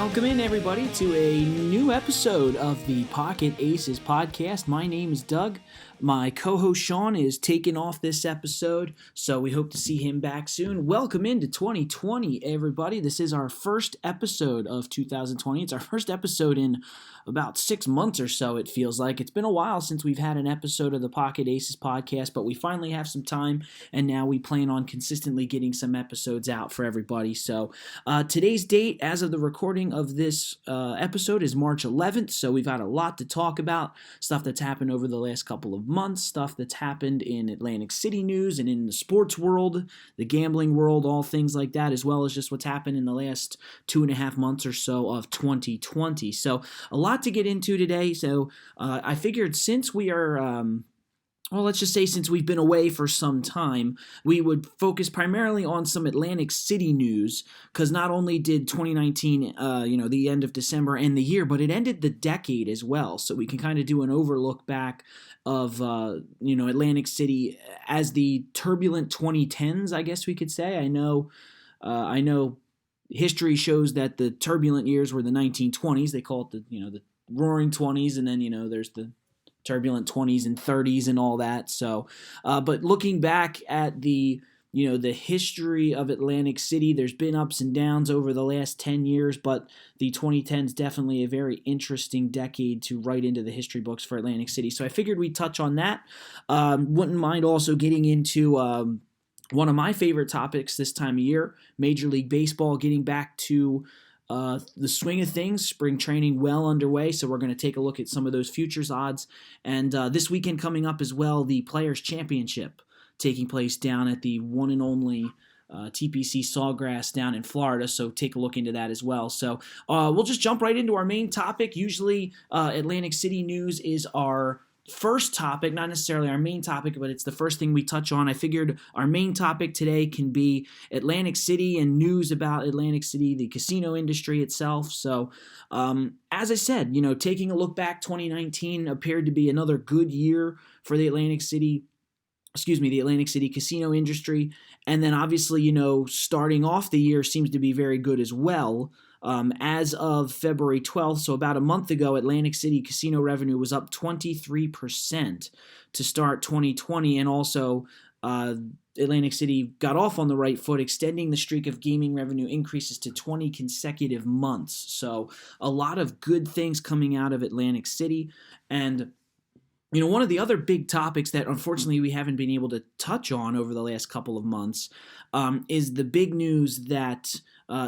Welcome in, everybody, to a new episode of the Pocket Aces podcast. My name is Doug. My co-host Sean is taking off this episode, so we hope to see him back soon. Welcome into 2020, everybody. This is our first episode of 2020. It's our first episode in about 6 months or so, it feels like. It's been a while since we've had an episode of the Pocket Aces podcast, but we finally have some time, and now we plan on consistently getting some episodes out for everybody. So today's date, as of the recording of this episode, is March 11th, so we've got a lot to talk about, stuff that's happened over the last couple of months, stuff that's happened in Atlantic City news and in the sports world, the gambling world, all things like that, as well as just what's happened in the last 2.5 months or so of 2020. So a lot to get into today. So I figured since we are let's just say since we've been away for some time, we would focus primarily on some Atlantic City news, because not only did 2019, the end of December end the year, but it ended the decade as well. So we can kind of do an overlook back of, Atlantic City as the turbulent 2010s, I guess we could say. I know history shows that the turbulent years were the 1920s. They call it the roaring 20s, and then, there's the turbulent 20s and 30s and all that. So, but looking back at the history of Atlantic City, there's been ups and downs over the last 10 years, but the 2010s definitely a very interesting decade to write into the history books for Atlantic City. So I figured we'd touch on that. Wouldn't mind also getting into one of my favorite topics this time of year, Major League Baseball, getting back to the swing of things, spring training well underway, so we're going to take a look at some of those futures odds. And this weekend coming up as well, the Players' Championship taking place down at the one and only TPC Sawgrass down in Florida, so take a look into that as well. So we'll just jump right into our main topic. Usually Atlantic City news is our first topic, not necessarily our main topic, but it's the first thing we touch on. I figured our main topic today can be Atlantic City and news about Atlantic City, the casino industry itself. So, as I said, taking a look back, 2019 appeared to be another good year for the Atlantic City casino industry. And then obviously, starting off the year seems to be very good as well. As of February 12th, so about a month ago, Atlantic City casino revenue was up 23% to start 2020, and also Atlantic City got off on the right foot, extending the streak of gaming revenue increases to 20 consecutive months. So a lot of good things coming out of Atlantic City. And one of the other big topics that unfortunately we haven't been able to touch on over the last couple of months is the big news that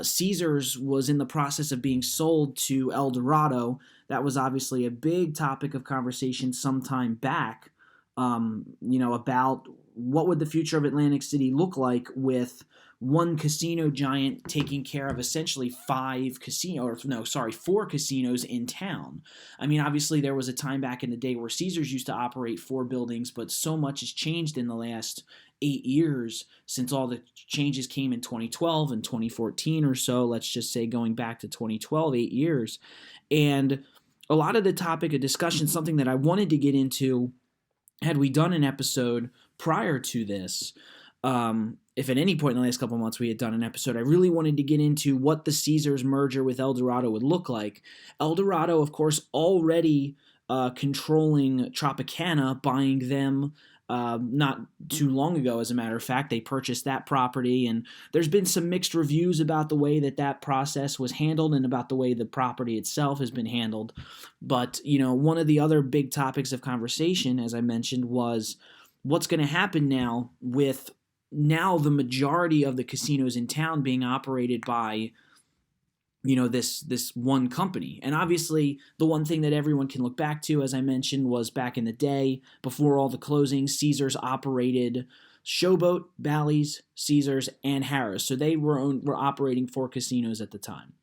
Caesars was in the process of being sold to El Dorado. That was obviously a big topic of conversation some time back, about what would the future of Atlantic City look like with one casino giant taking care of essentially four casinos in town. I mean, obviously there was a time back in the day where Caesars used to operate 4 buildings, but so much has changed in the last 8 years since all the changes came in 2012 and 2014 or so. Let's just say going back to 2012, 8 years. And a lot of the topic of discussion, something that I wanted to get into had we done an episode prior to this, if at any point in the last couple of months we had done an episode, I really wanted to get into what the Caesars merger with El Dorado would look like. El Dorado, of course, already controlling Tropicana, buying them not too long ago, as a matter of fact. They purchased that property, and there's been some mixed reviews about the way that process was handled and about the way the property itself has been handled. But, one of the other big topics of conversation, as I mentioned, was what's going to happen now with the majority of the casinos in town being operated by, this one company. And obviously the one thing that everyone can look back to, as I mentioned, was back in the day, before all the closings, Caesars operated Showboat, Bally's, Caesars, and Harrah's. So they were operating 4 casinos at the time.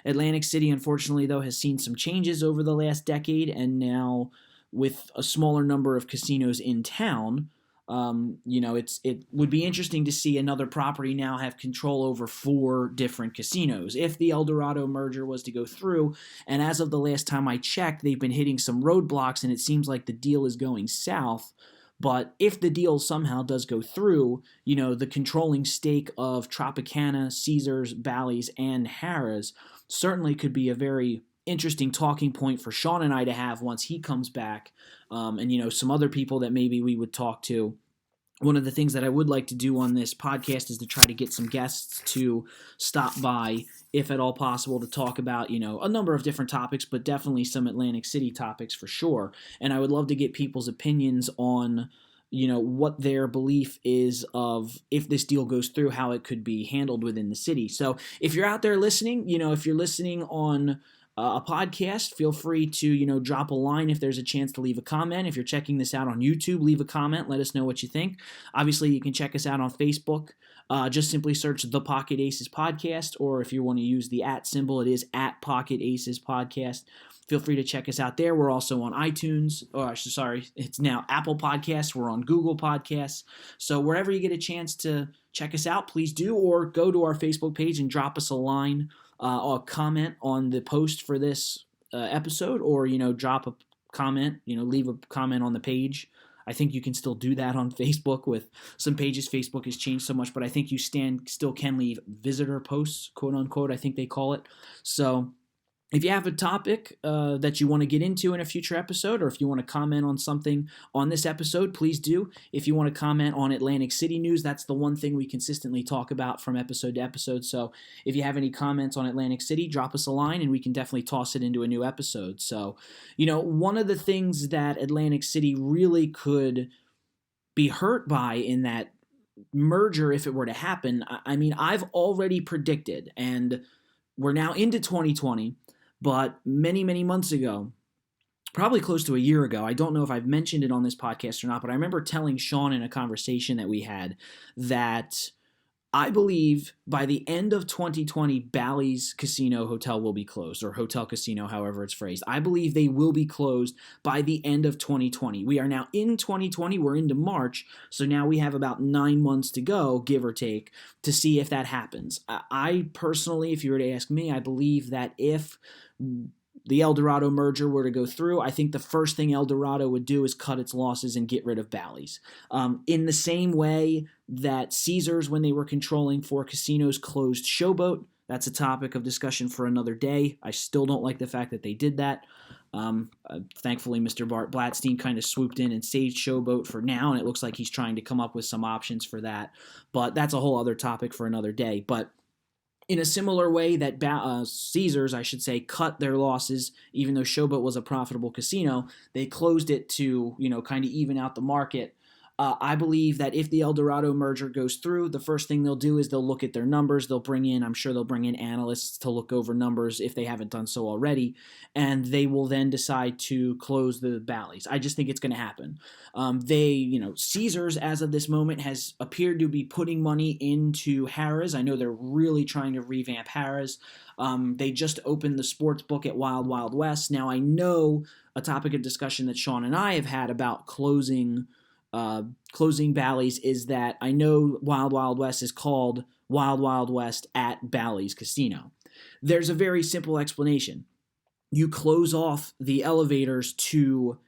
Atlantic City, unfortunately, though, has seen some changes over the last decade, and now with a smaller number of casinos in town, it would be interesting to see another property now have control over 4 different casinos if the El Dorado merger was to go through. And as of the last time I checked, they've been hitting some roadblocks, and it seems like the deal is going south. But if the deal somehow does go through, the controlling stake of Tropicana, Caesars, Bally's, and Harrah's certainly could be a very interesting talking point for Sean and I to have once he comes back, and some other people that maybe we would talk to. One of the things that I would like to do on this podcast is to try to get some guests to stop by, if at all possible, to talk about, a number of different topics, but definitely some Atlantic City topics for sure. And I would love to get people's opinions on, what their belief is of, if this deal goes through, how it could be handled within the city. So if you're out there listening, if you're listening on a podcast, feel free to, drop a line if there's a chance to leave a comment. If you're checking this out on YouTube, leave a comment. Let us know what you think. Obviously, you can check us out on Facebook. Just simply search The Pocket Aces Podcast, or if you want to use the @ symbol, it is @Pocket Aces Podcast. Feel free to check us out there. We're also on iTunes. It's now Apple Podcasts. We're on Google Podcasts. So wherever you get a chance to check us out, please do, or go to our Facebook page and drop us a line, or comment on the post for this episode, or drop a comment, leave a comment on the page. I think you can still do that on Facebook with some pages. Facebook has changed so much, but I think you still can leave visitor posts, quote unquote, I think they call it. So if you have a topic that you want to get into in a future episode, or if you want to comment on something on this episode, please do. If you want to comment on Atlantic City news, that's the one thing we consistently talk about from episode to episode. So if you have any comments on Atlantic City, drop us a line and we can definitely toss it into a new episode. So, one of the things that Atlantic City really could be hurt by in that merger, if it were to happen, I've already predicted, and we're now into 2020, but many, many months ago, probably close to a year ago, I don't know if I've mentioned it on this podcast or not, but I remember telling Sean in a conversation that we had that I believe by the end of 2020, Bally's Casino Hotel will be closed, or Hotel Casino, however it's phrased. I believe they will be closed by the end of 2020. We are now in 2020. We're into March, so now we have about 9 months to go, give or take, to see if that happens. I personally, if you were to ask me, I believe that if the El Dorado merger were to go through, I think the first thing El Dorado would do is cut its losses and get rid of Bally's. In the same way that Caesars, when they were controlling 4 casinos, closed Showboat. That's a topic of discussion for another day. I still don't like the fact that they did that. Thankfully, Mr. Bart Blatstein kind of swooped in and saved Showboat for now, and it looks like he's trying to come up with some options for that. But that's a whole other topic for another day. But in a similar way that Caesars, I should say, cut their losses, even though Showboat was a profitable casino, they closed it to, kind of even out the market. I believe that if the El Dorado merger goes through, the first thing they'll do is they'll look at their numbers. I'm sure they'll bring in analysts to look over numbers if they haven't done so already, and they will then decide to close the Bally's. I just think it's going to happen. Caesars, as of this moment, has appeared to be putting money into Harrah's. I know they're really trying to revamp Harrah's. They just opened the sports book at Wild Wild West. Now, I know a topic of discussion that Sean and I have had about closing Bally's is that I know Wild Wild West is called Wild Wild West at Bally's Casino. There's a very simple explanation. You close off the elevators to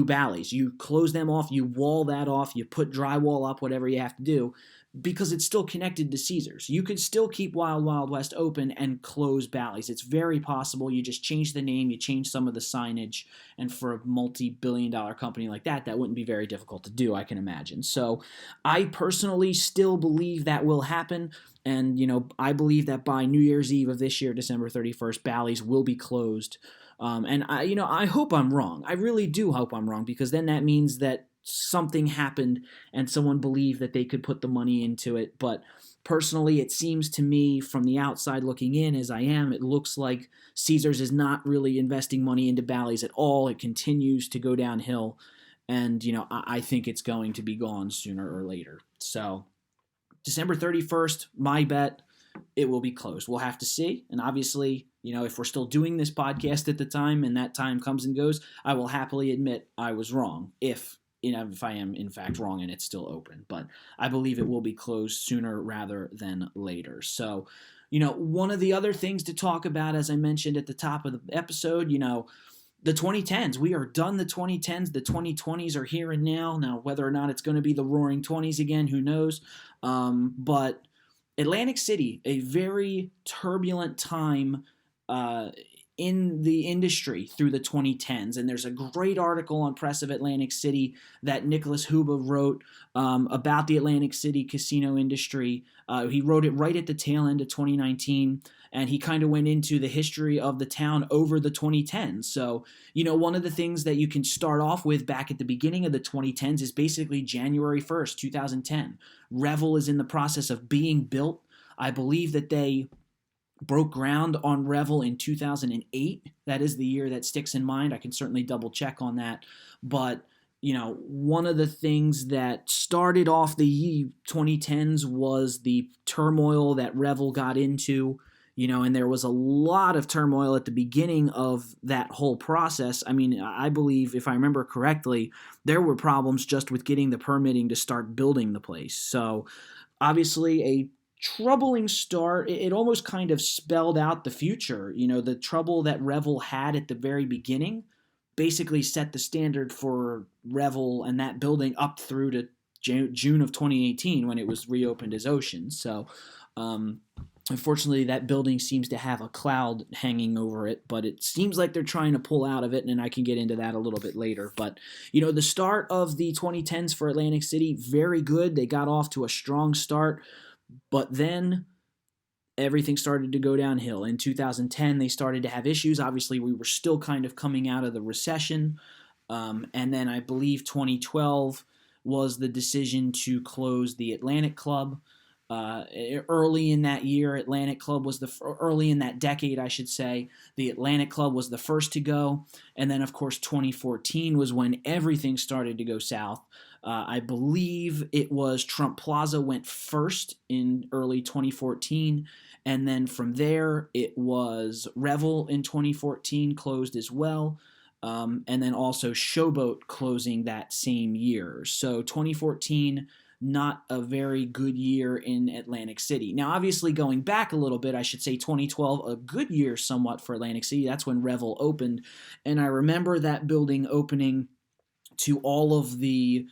Bally's. You close them off, you wall that off, you put drywall up, whatever you have to do, because it's still connected to Caesars. You could still keep Wild Wild West open and close Bally's. It's very possible. You just change the name, you change some of the signage, and for a multi-billion-dollar company like that, that wouldn't be very difficult to do, I can imagine. So I personally still believe that will happen, and I believe that by New Year's Eve of this year, December 31st, Bally's will be closed. And I hope I'm wrong. I really do hope I'm wrong, because then that means that something happened and someone believed that they could put the money into it. But personally, it seems to me from the outside looking in, as I am, it looks like Caesars is not really investing money into Bally's at all. It continues to go downhill, and I think it's going to be gone sooner or later. So December 31st, my bet, it will be closed. We'll have to see. And obviously, if we're still doing this podcast at the time and that time comes and goes, I will happily admit I was wrong if I am in fact wrong and it's still open. But I believe it will be closed sooner rather than later. So, one of the other things to talk about, as I mentioned at the top of the episode, the 2010s. We are done the 2010s. The 2020s are here and now. Now, whether or not it's going to be the Roaring 20s again, who knows? But Atlantic City, a very turbulent time uh, in the industry through the 2010s. And there's a great article on Press of Atlantic City that Nicholas Huba wrote about the Atlantic City casino industry. He wrote it right at the tail end of 2019. And he kind of went into the history of the town over the 2010s. So, one of the things that you can start off with back at the beginning of the 2010s is basically January 1st, 2010. Revel is in the process of being built. I believe that they broke ground on Revel in 2008. That is the year that sticks in mind. I can certainly double check on that. But, one of the things that started off the 2010s was the turmoil that Revel got into. And there was a lot of turmoil at the beginning of that whole process. I mean, I believe, if I remember correctly, there were problems just with getting the permitting to start building the place. So, obviously, a troubling start. It almost kind of spelled out the future. The trouble that Revel had at the very beginning basically set the standard for Revel and that building up through to June of 2018 when it was reopened as Ocean. So, unfortunately, that building seems to have a cloud hanging over it, but it seems like they're trying to pull out of it, and I can get into that a little bit later. But, the start of the 2010s for Atlantic City, very good. They got off to a strong start, but then everything started to go downhill. In 2010, they started to have issues. Obviously, we were still kind of coming out of the recession, and then I believe 2012 was the decision to close the Atlantic Club. Early in that year, early in that decade, I should say, the Atlantic Club was the first to go. And then, of course, 2014 was when everything started to go south. I believe it was Trump Plaza went first in early 2014. And then from there, it was Revel in 2014 closed as well. And then also Showboat closing that same year. So 2014, not a very good year in Atlantic City. Now, obviously, going back a little bit, I should say 2012, a good year somewhat for Atlantic City. That's when Revel opened. And I remember that building opening to all of the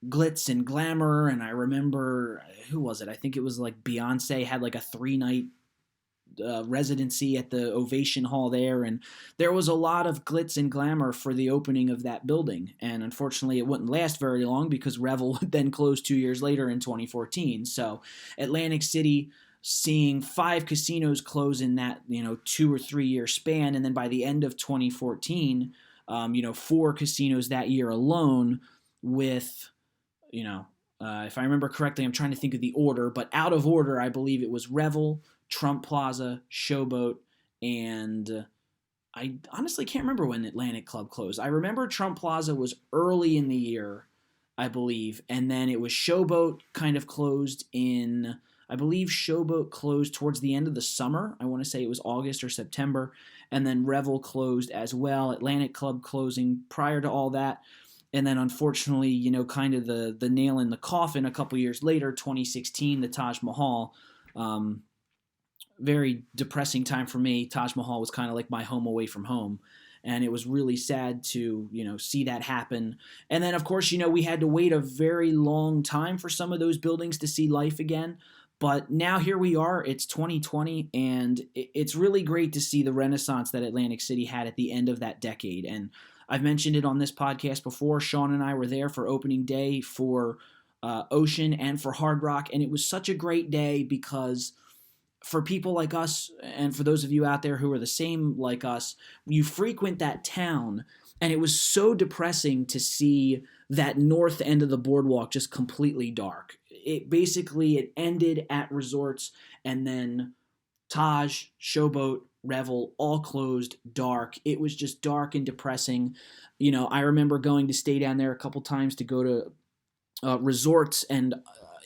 glitz and glamour. And I remember, who was it? I think it was like Beyonce had like a 3-night residency at the Ovation Hall there, and there was a lot of glitz and glamour for the opening of that building. And unfortunately, it wouldn't last very long because Revel would then close 2 years later in 2014. So Atlantic City seeing 5 casinos close in that 2 or 3 year span, and then by the end of 2014, 4 casinos that year alone. With if I remember correctly, I'm trying to think of the order, but out of order, I believe it was Revel, Trump Plaza, Showboat, and I honestly can't remember when Atlantic Club closed. I remember Trump Plaza was early in the year, I believe, and then it was Showboat kind of closed in, I believe Showboat closed towards the end of the summer. I want to say it was August or September, and then Revel closed as well. Atlantic Club closing prior to all that. And then, unfortunately, kind of the nail in the coffin a couple years later, 2016, the Taj Mahal. Very depressing time for me. Taj Mahal was kind of like my home away from home. And it was really sad to, see that happen. And then, of course, we had to wait a very long time for some of those buildings to see life again. But now here we are. It's 2020, and it's really great to see the renaissance that Atlantic City had at the end of that decade. And I've mentioned it on this podcast before. Sean and I were there for opening day for Ocean and for Hard Rock, and it was such a great day because for people like us, and for those of you out there who are the same like us, you frequent that town, and it was so depressing to see that north end of the boardwalk just completely dark. It ended at resorts, and then Taj, Showboat, Revel all closed, dark. It was just dark and depressing. I remember going to stay down there a couple times to go to resorts, and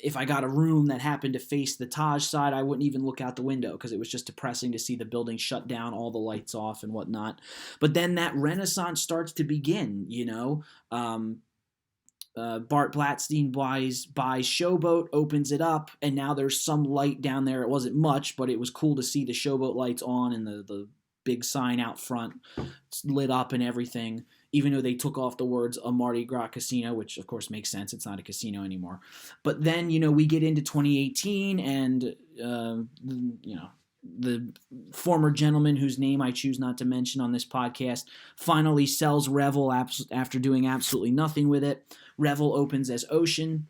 if I got a room that happened to face the Taj side, I wouldn't even look out the window because it was just depressing to see the building shut down, all the lights off and whatnot. But then that renaissance starts to begin, Bart Blatstein buys Showboat, opens it up, and now there's some light down there. It wasn't much, but it was cool to see the Showboat lights on and the big sign out front lit up and everything. even though they took off the words a Mardi Gras casino, which of course makes sense. It's not a casino anymore. But then, we get into 2018 and, the former gentleman whose name I choose not to mention on this podcast finally sells Revel after doing absolutely nothing with it. Revel opens as Ocean,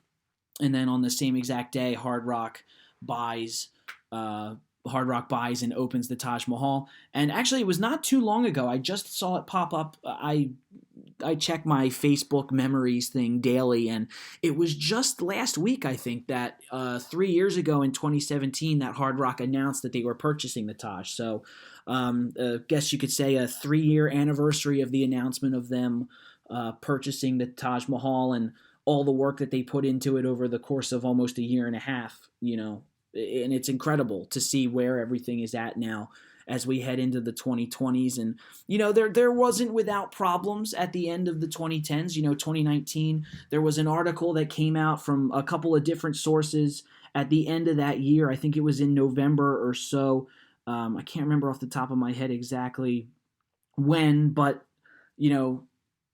and then on the same exact day, Hard Rock buys and opens the Taj Mahal. And actually, it was not too long ago. I just saw it pop up. I check my Facebook memories thing daily, and it was just last week, I think, that 3 years ago in 2017 that Hard Rock announced that they were purchasing the Taj. So I guess you could say a 3-year anniversary of the announcement of them purchasing the Taj Mahal and all the work that they put into it over the course of almost a year and a half, and it's incredible to see where everything is at now as we head into the 2020s. And, there wasn't without problems at the end of the 2010s. 2019, there was an article that came out from a couple of different sources at the end of that year. I think it was in November or so. I can't remember off the top of my head exactly when, but,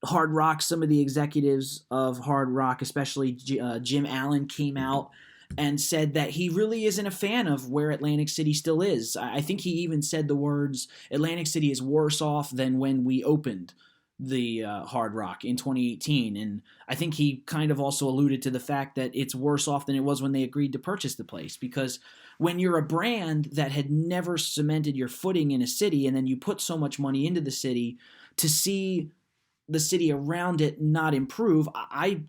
Hard Rock, some of the executives of Hard Rock, especially Jim Allen, came out and said that he really isn't a fan of where Atlantic City still is. I think he even said the words, Atlantic City is worse off than when we opened the Hard Rock in 2018. And I think he kind of also alluded to the fact that it's worse off than it was when they agreed to purchase the place. Because when you're a brand that had never cemented your footing in a city, and then you put so much money into the city, to see the city around it not improve, I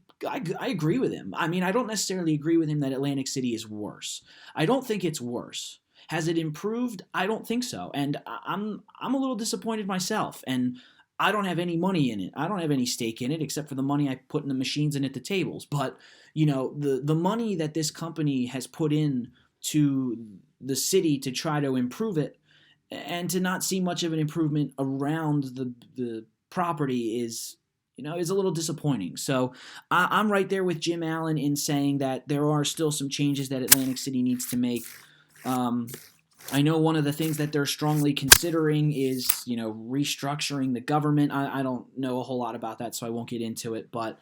agree with him. I mean, I don't necessarily agree with him that Atlantic City is worse. I don't think it's worse. Has it improved? I don't think so. And I'm a little disappointed myself. And I don't have any money in it. I don't have any stake in it except for the money I put in the machines and at the tables. But, the money that this company has put in to the city to try to improve it, and to not see much of an improvement around the property is a little disappointing. So I'm right there with Jim Allen in saying that there are still some changes that Atlantic City needs to make. I know one of the things that they're strongly considering is, restructuring the government. I don't know a whole lot about that, so I won't get into it. But,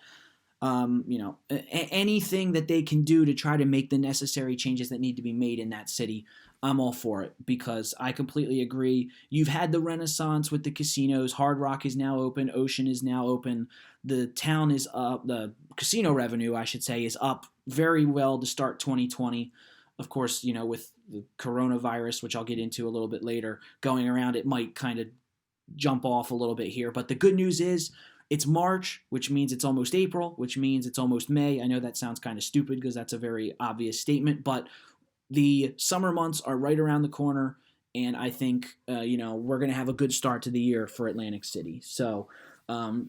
anything that they can do to try to make the necessary changes that need to be made in that city, I'm all for it, because I completely agree. You've had the renaissance with the casinos. Hard Rock is now open. Ocean is now open. The town is up. The casino revenue, I should say, is up very well to start 2020. Of course, with the coronavirus, which I'll get into a little bit later, going around, it might kind of jump off a little bit here. But the good news is it's March, which means it's almost April, which means it's almost May. I know that sounds kind of stupid because that's a very obvious statement, but the summer months are right around the corner, and I think, we're going to have a good start to the year for Atlantic City. So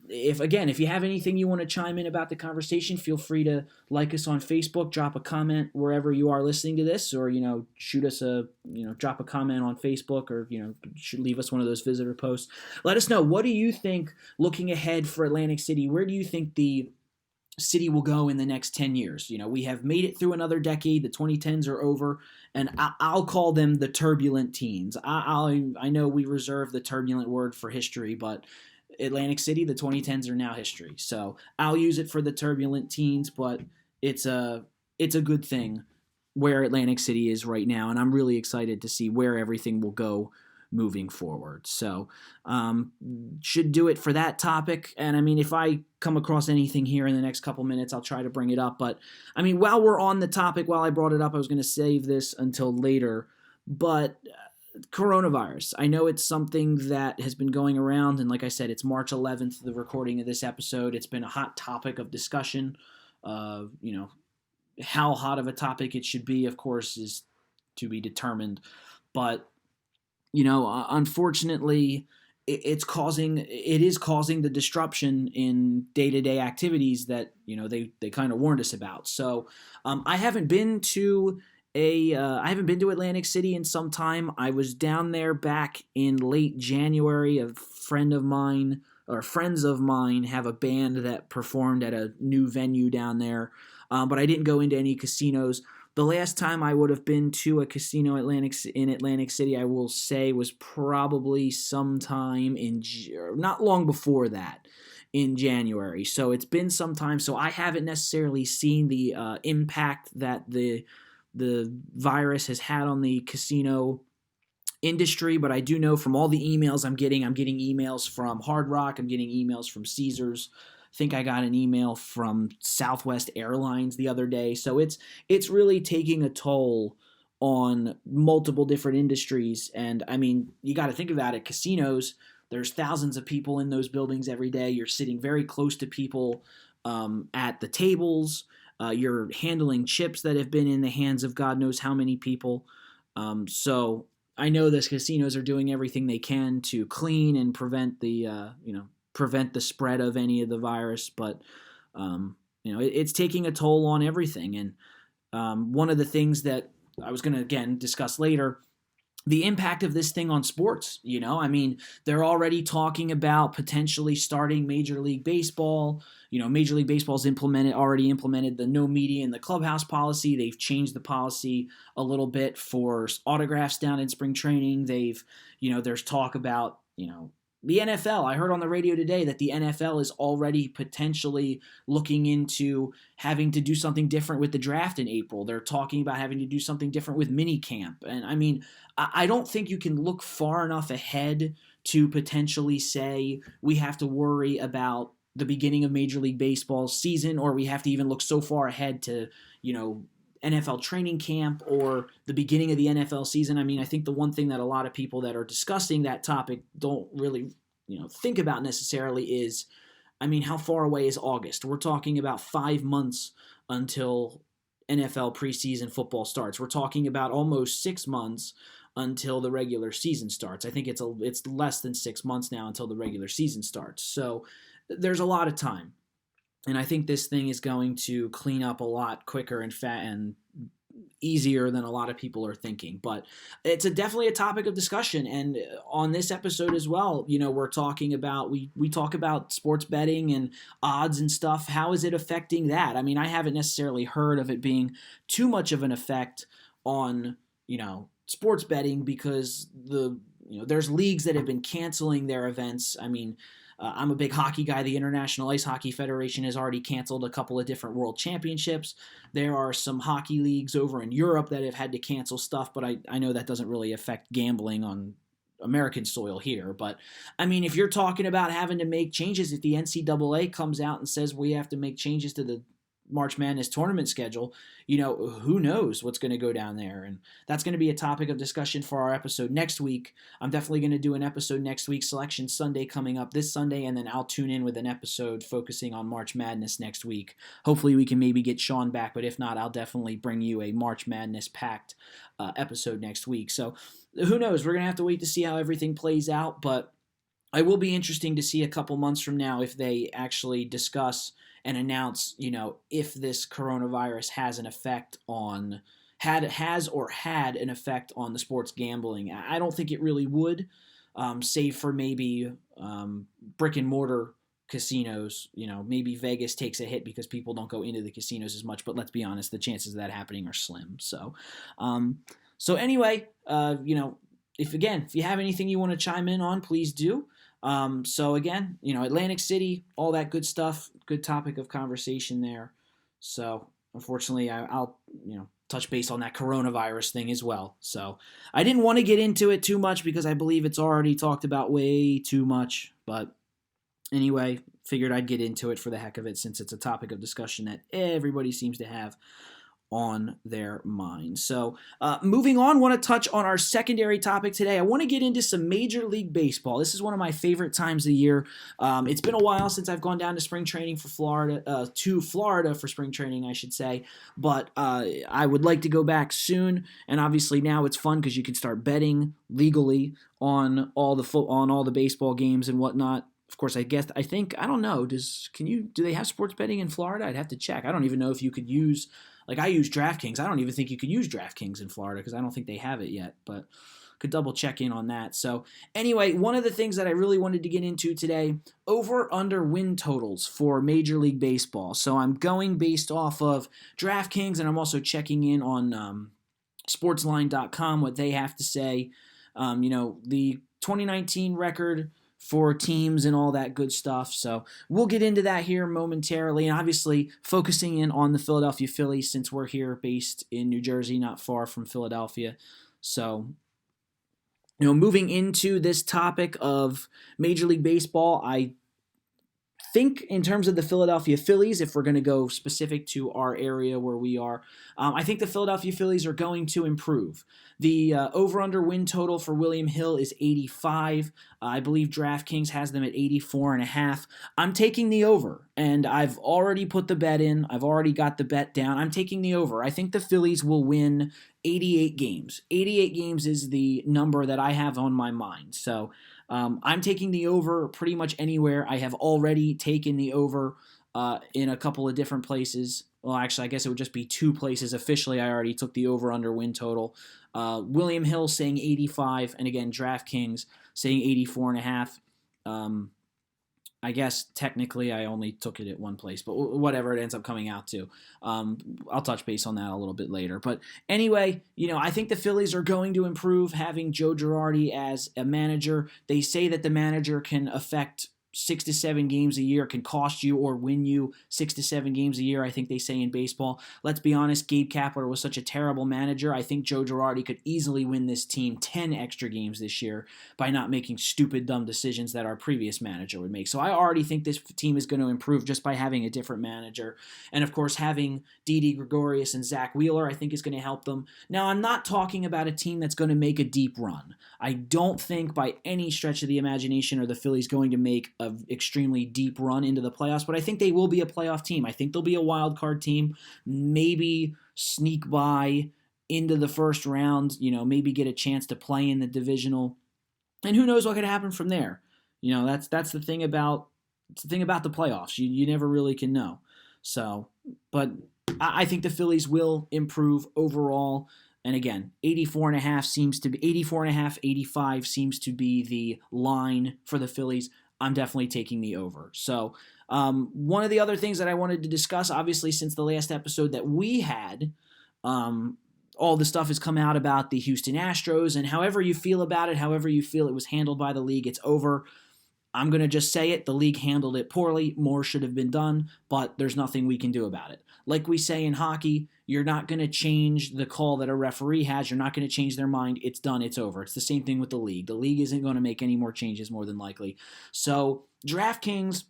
if you have anything you want to chime in about the conversation, feel free to like us on Facebook, drop a comment wherever you are listening to this, or, shoot us drop a comment on Facebook, or, should leave us one of those visitor posts. Let us know, what do you think looking ahead for Atlantic City? Where do you think the city will go in the next 10 years? We have made it through another decade. The 2010s are over, and I'll call them the turbulent teens. I know we reserve the turbulent word for history, but Atlantic City, the 2010s are now history. So I'll use it for the turbulent teens, but it's a good thing where Atlantic City is right now, and I'm really excited to see where everything will go moving forward. So should do it for that topic. And I mean, if I come across anything here in the next couple minutes, I'll try to bring it up. But I mean, while we're on the topic, while I brought it up, I was going to save this until later. But coronavirus, I know it's something that has been going around. And like I said, it's March 11th, the recording of this episode. It's been a hot topic of discussion. How hot of a topic it should be, of course, is to be determined. But unfortunately, it is causing the disruption in day-to-day activities that they kind of warned us about. So I haven't been to Atlantic City in some time. I was down there back in late January. A friend of mine, or friends of mine, have a band that performed at a new venue down there, but I didn't go into any casinos. The last time I would have been to a casino in Atlantic City, I will say, was probably sometime not long before that, in January. So it's been some time. So I haven't necessarily seen the impact that the virus has had on the casino industry, but I do know from all the emails I'm getting emails from Hard Rock, I'm getting emails from Caesars. I think I got an email from Southwest Airlines the other day. So it's really taking a toll on multiple different industries. And I mean, you got to think about it. Casinos, there's thousands of people in those buildings every day. You're sitting very close to people at the tables. You're handling chips that have been in the hands of God knows how many people. So I know the casinos are doing everything they can to clean and prevent the prevent the spread of any of the virus, but it's taking a toll on everything. And one of the things that I was going to again discuss later, the impact of this thing on sports. I mean, they're already talking about potentially starting Major League Baseball. Major League Baseball's already implemented the no media in the clubhouse policy. They've changed the policy a little bit for autographs down in spring training. There's talk about, the NFL. I heard on the radio today that the NFL is already potentially looking into having to do something different with the draft in April. They're talking about having to do something different with minicamp. And I mean, I don't think you can look far enough ahead to potentially say we have to worry about the beginning of Major League Baseball season, or we have to even look so far ahead to, NFL training camp or the beginning of the NFL season. I mean, I think the one thing that a lot of people that are discussing that topic don't really, think about necessarily is, I mean, how far away is August? We're talking about 5 months until NFL preseason football starts. We're talking about almost 6 months until the regular season starts. I think it's less than 6 months now until the regular season starts. So there's a lot of time. And I think this thing is going to clean up a lot quicker and easier than a lot of people are thinking. But it's definitely a topic of discussion. And on this episode as well, we're talking about, we talk about sports betting and odds and stuff. How is it affecting that? I mean, I haven't necessarily heard of it being too much of an effect on, sports betting because there's leagues that have been canceling their events. I mean, I'm a big hockey guy. The International Ice Hockey Federation has already canceled a couple of different world championships. There are some hockey leagues over in Europe that have had to cancel stuff, but I know that doesn't really affect gambling on American soil here. But, I mean, if you're talking about having to make changes, if the NCAA comes out and says we have to make changes to the March Madness tournament schedule, who knows what's going to go down there. And that's going to be a topic of discussion for our episode next week. I'm definitely going to do an episode next week, Selection Sunday coming up this Sunday, and then I'll tune in with an episode focusing on March Madness next week. Hopefully we can maybe get Sean back, but if not, I'll definitely bring you a March Madness packed episode next week. So who knows? We're going to have to wait to see how everything plays out, but it will be interesting to see a couple months from now if they actually discuss and announce, if this coronavirus has an effect on, had an effect on the sports gambling. I don't think it really would, save for maybe brick and mortar casinos. Maybe Vegas takes a hit because people don't go into the casinos as much, but let's be honest, the chances of that happening are slim. So anyway, if you have anything you want to chime in on, please do. So again, Atlantic City, all that good stuff, good topic of conversation there. So unfortunately, I'll touch base on that coronavirus thing as well. So I didn't want to get into it too much because I believe it's already talked about way too much. But anyway, figured I'd get into it for the heck of it since it's a topic of discussion that everybody seems to have on their mind. So moving on, want to touch on our secondary topic today. I want to get into some Major League Baseball. This is one of my favorite times of the year. It's been a while since I've gone down to spring training for Florida for spring training, I should say. But I would like to go back soon. And obviously now it's fun because you can start betting legally on all the baseball games and whatnot. Of course, I don't know. Do they have sports betting in Florida? I'd have to check. I don't even know if you could use. Like, I use DraftKings. I don't even think you could use DraftKings in Florida because I don't think they have it yet, but could double check in on that. So anyway, one of the things that I really wanted to get into today, over/under win totals for Major League Baseball. So I'm going based off of DraftKings, and I'm also checking in on sportsline.com, what they have to say. The 2019 record for teams and all that good stuff. So we'll get into that here momentarily, and obviously focusing in on the Philadelphia Phillies since we're here based in New Jersey, not far from Philadelphia. So, moving into this topic of Major League Baseball, I think in terms of the Philadelphia Phillies, if we're going to go specific to our area where we are, I think the Philadelphia Phillies are going to improve. The over-under win total for William Hill is 85. I believe DraftKings has them at 84.5. I'm taking the over, and I've already put the bet in. I've already got the bet down. I'm taking the over. I think the Phillies will win 88 games. 88 games is the number that I have on my mind. So I'm taking the over pretty much anywhere. I have already taken the over in a couple of different places. Well, actually, I guess it would just be 2 places. Officially, I already took the over-under win total. William Hill saying 85, and again, DraftKings saying 84.5. I guess technically I only took it at one place, but whatever it ends up coming out to. I'll touch base on that a little bit later. But anyway, I think the Phillies are going to improve having Joe Girardi as a manager. They say that the manager can affect 6 to 7 games a year, can cost you or win you 6 to 7 games a year, I think they say in baseball. Let's be honest, Gabe Kapler was such a terrible manager. I think Joe Girardi could easily win this team 10 extra games this year by not making stupid, dumb decisions that our previous manager would make. So I already think this team is going to improve just by having a different manager. And of course, having Didi Gregorius and Zach Wheeler, I think is going to help them. Now, I'm not talking about a team that's going to make a deep run. I don't think by any stretch of the imagination are the Phillies going to make an extremely deep run into the playoffs, but I think they will be a playoff team. I think they'll be a wild card team, maybe sneak by into the first round, maybe get a chance to play in the divisional, and who knows what could happen from there. That's the thing about the playoffs. You never really can know. So, but I think the Phillies will improve overall. And again, 84.5, 85 seems to be the line for the Phillies. I'm definitely taking the over. So one of the other things that I wanted to discuss, obviously, since the last episode that we had, all the stuff has come out about the Houston Astros, and however you feel about it, however you feel it was handled by the league, it's over. I'm going to just say it. The league handled it poorly. More should have been done, but there's nothing we can do about it. Like we say in hockey, you're not going to change the call that a referee has. You're not going to change their mind. It's done. It's over. It's the same thing with the league. The league isn't going to make any more changes more than likely. So DraftKings,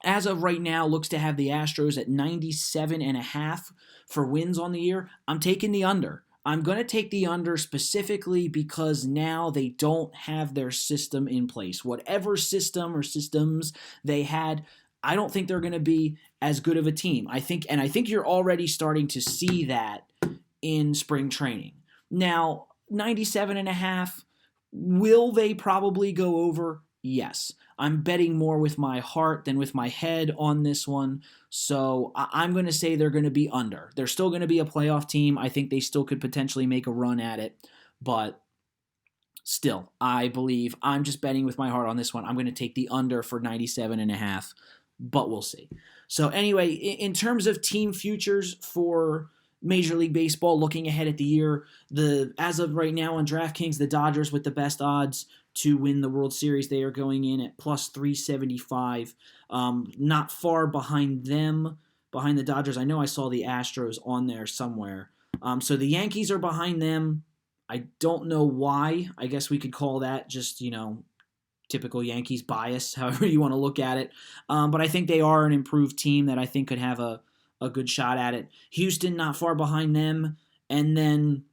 as of right now, looks to have the Astros at 97.5 for wins on the year. I'm taking the under. I'm going to take the under specifically because now they don't have their system in place. Whatever system or systems they had, I don't think they're going to be as good of a team. I think you're already starting to see that in spring training. Now, 97.5, will they probably go over? Yes. I'm betting more with my heart than with my head on this one. So I'm going to say they're going to be under. They're still going to be a playoff team. I think they still could potentially make a run at it. But still, I believe I'm just betting with my heart on this one. I'm going to take the under for 97.5, but we'll see. So anyway, in terms of team futures for Major League Baseball, looking ahead at the year, as of right now on DraftKings, the Dodgers with the best odds to win the World Series. They are going in at plus 375. Not far behind them, behind the Dodgers. I know I saw the Astros on there somewhere. So the Yankees are behind them. I don't know why. I guess we could call that just, typical Yankees bias, however you want to look at it. But I think they are an improved team that I think could have a good shot at it. Houston not far behind them. And then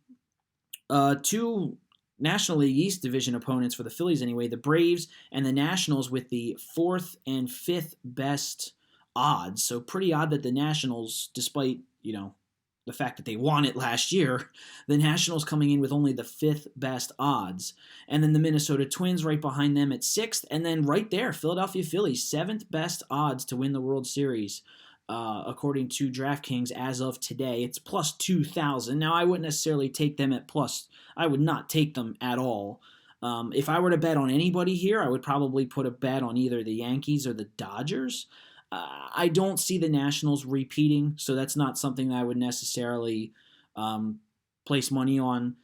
2 National League East Division opponents for the Phillies anyway, the Braves and the Nationals with the 4th and 5th best odds. So pretty odd that the Nationals, despite, the fact that they won it last year, the Nationals coming in with only the 5th best odds. And then the Minnesota Twins right behind them at 6th. And then right there, Philadelphia Phillies, 7th best odds to win the World Series. According to DraftKings as of today. It's plus 2,000. Now, I wouldn't necessarily take them at plus. I would not take them at all. If I were to bet on anybody here, I would probably put a bet on either the Yankees or the Dodgers. I don't see the Nationals repeating, so that's not something that I would necessarily place money on.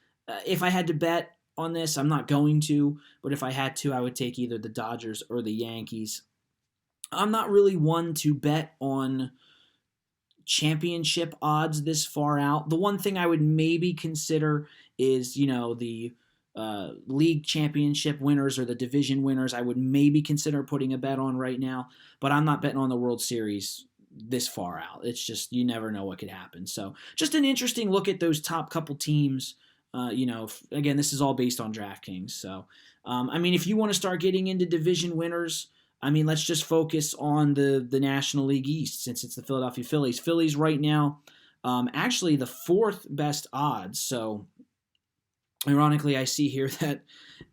If I had to bet, on this. I'm not going to, but if I had to, I would take either the Dodgers or the Yankees. I'm not really one to bet on championship odds this far out. The one thing I would maybe consider is, the league championship winners or the division winners. I would maybe consider putting a bet on right now, but I'm not betting on the World Series this far out. It's just, you never know what could happen. So just an interesting look at those top couple teams. Again, this is all based on DraftKings. So, if you want to start getting into division winners, let's just focus on the National League East since it's the Philadelphia Phillies. Phillies right now, actually the fourth best odds. So, ironically, I see here that,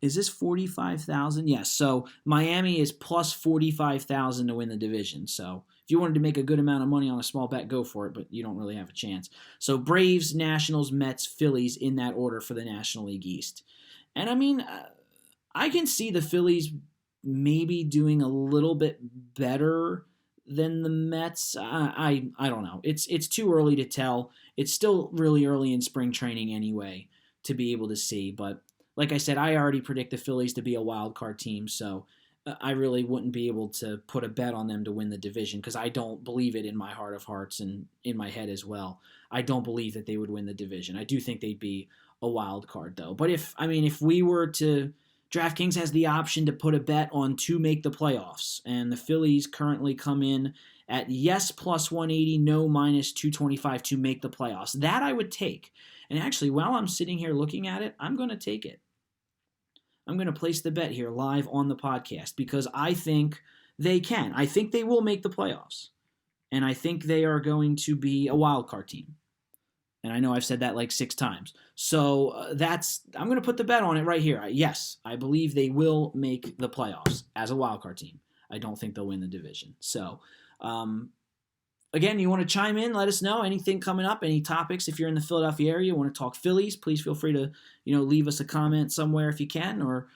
is this 45,000? Yes. So, Miami is plus 45,000 to win the division. So, if you wanted to make a good amount of money on a small bet, go for it, but you don't really have a chance. So, Braves, Nationals, Mets, Phillies in that order for the National League East. And I can see the Phillies maybe doing a little bit better than the Mets. I don't know. It's too early to tell. It's still really early in spring training anyway to be able to see. But like I said, I already predict the Phillies to be a wild card team, so I really wouldn't be able to put a bet on them to win the division because I don't believe it in my heart of hearts and in my head as well. I don't believe that they would win the division. I do think they'd be a wild card though. But if we were to, DraftKings has the option to put a bet on to make the playoffs, and the Phillies currently come in at yes plus 180, no minus 225 to make the playoffs. That I would take. And actually, while I'm sitting here looking at it, I'm going to take it. I'm going to place the bet here live on the podcast because I think they can. I think they will make the playoffs. And I think they are going to be a wild card team. And I know I've said that like 6 times. So I'm going to put the bet on it right here. Yes, I believe they will make the playoffs as a wild card team. I don't think they'll win the division. So, again, you want to chime in, let us know. Anything coming up, any topics. If you're in the Philadelphia area, want to talk Phillies, please feel free to, leave us a comment somewhere if you can, or,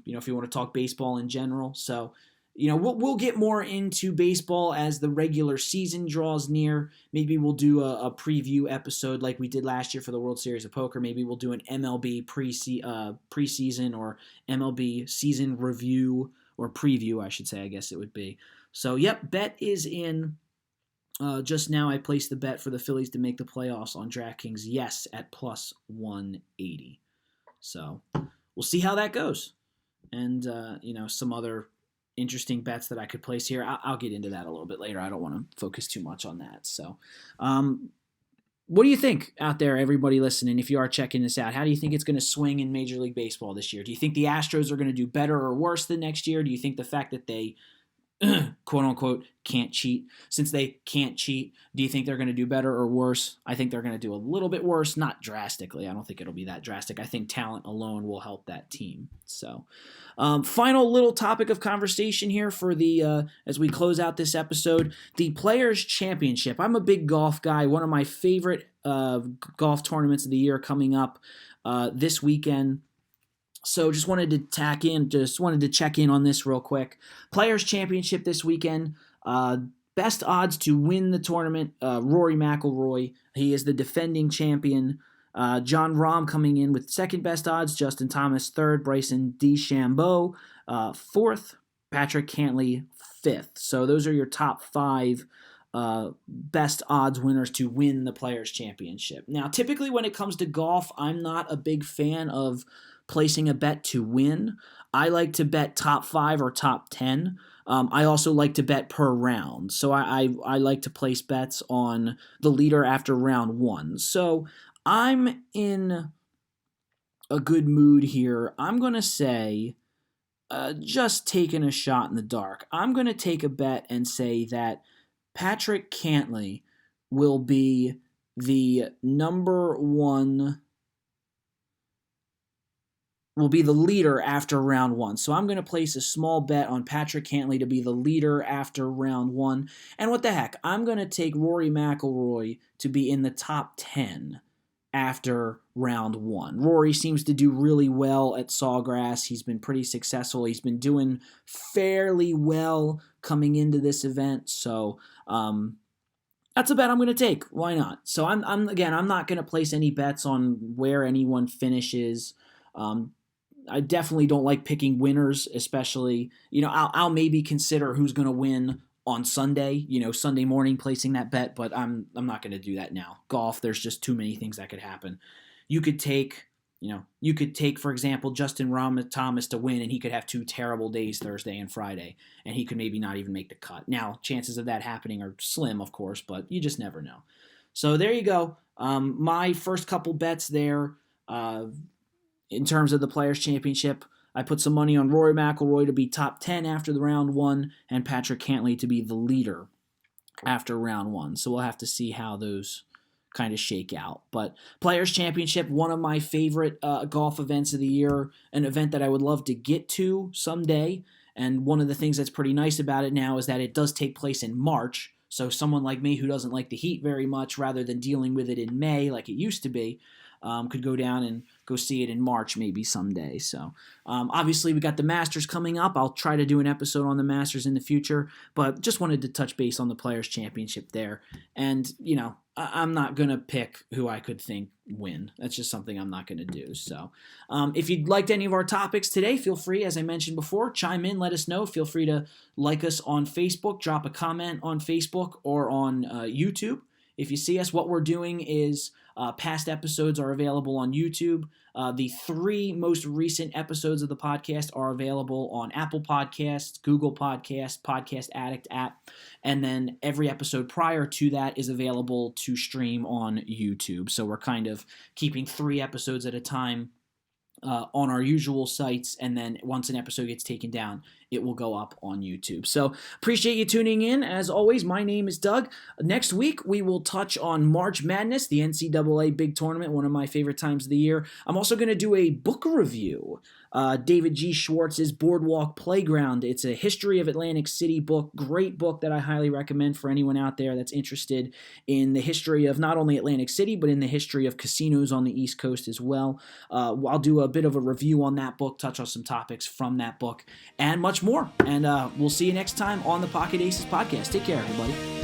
if you want to talk baseball in general. So, we'll get more into baseball as the regular season draws near. Maybe we'll do a preview episode like we did last year for the World Series of Poker. Maybe we'll do an MLB preseason or MLB season review or preview, I should say, I guess it would be. So, yep, bet is in. Just now I placed the bet for the Phillies to make the playoffs on DraftKings, yes, at plus 180. So we'll see how that goes. And, some other interesting bets that I could place here. I'll get into that a little bit later. I don't want to focus too much on that. So what do you think out there, everybody listening, if you are checking this out? How do you think it's going to swing in Major League Baseball this year? Do you think the Astros are going to do better or worse than next year? Do you think the fact that they quote-unquote can't cheat, since they can't cheat, do you think they're going to do better or worse? I think they're going to do a little bit worse, not drastically. I don't think it'll be that drastic. I think talent alone will help that team. So, final little topic of conversation here for the as we close out this episode, the Players' Championship. I'm a big golf guy. One of my favorite golf tournaments of the year coming up this weekend. So just wanted to check in on this real quick. Players' Championship this weekend. Best odds to win the tournament, Rory McIlroy. He is the defending champion. John Rahm coming in with second best odds. Justin Thomas third. Bryson DeChambeau fourth. Patrick Cantlay fifth. So those are your top 5 best odds winners to win the Players' Championship. Now, typically when it comes to golf, I'm not a big fan of placing a bet to win. I like to bet top 5 or top 10. I also like to bet per round. So I like to place bets on the leader after round 1. So I'm in a good mood here. I'm going to say, just taking a shot in the dark, I'm going to take a bet and say that Patrick Cantlay will be the leader after round 1. So I'm going to place a small bet on Patrick Cantlay to be the leader after round 1. And what the heck, I'm going to take Rory McIlroy to be in the top 10 after round 1. Rory seems to do really well at Sawgrass. He's been pretty successful. He's been doing fairly well coming into this event. So that's a bet I'm going to take. Why not? So I'm not going to place any bets on where anyone finishes. I definitely don't like picking winners, especially, I'll maybe consider who's going to win on Sunday, Sunday morning placing that bet, but I'm not going to do that now. Golf, there's just too many things that could happen. You could take, for example, Justin Thomas to win, and he could have 2 terrible days Thursday and Friday, and he could maybe not even make the cut. Now, chances of that happening are slim, of course, but you just never know. So there you go. My first couple bets there, in terms of the Players' Championship, I put some money on Rory McIlroy to be top 10 after the round 1 and Patrick Cantlay to be the leader after round 1. So we'll have to see how those kind of shake out. But Players' Championship, one of my favorite golf events of the year, an event that I would love to get to someday. And one of the things that's pretty nice about it now is that it does take place in March. So someone like me who doesn't like the heat very much, rather than dealing with it in May like it used to be, could go down and go see it in March maybe someday. So obviously we got the Masters coming up. I'll try to do an episode on the Masters in the future, but just wanted to touch base on the Players' Championship there. And, I'm not going to pick who I could think win. That's just something I'm not going to do. So if you'd liked any of our topics today, feel free, as I mentioned before, chime in, let us know. Feel free to like us on Facebook, drop a comment on Facebook or on YouTube. If you see us, what we're doing is past episodes are available on YouTube. The 3 most recent episodes of the podcast are available on Apple Podcasts, Google Podcasts, Podcast Addict app, and then every episode prior to that is available to stream on YouTube. So we're kind of keeping 3 episodes at a time on our usual sites, and then once an episode gets taken down, it will go up on YouTube. So appreciate you tuning in. As always, my name is Doug. Next week, we will touch on March Madness, the NCAA big tournament, one of my favorite times of the year. I'm also going to do a book review. David G. Schwartz's Boardwalk Playground. It's a history of Atlantic City book. Great book that I highly recommend for anyone out there that's interested in the history of not only Atlantic City, but in the history of casinos on the East Coast as well. I'll do a bit of a review on that book, touch on some topics from that book, and much more. And we'll see you next time on the Pocket Aces podcast. Take care, everybody.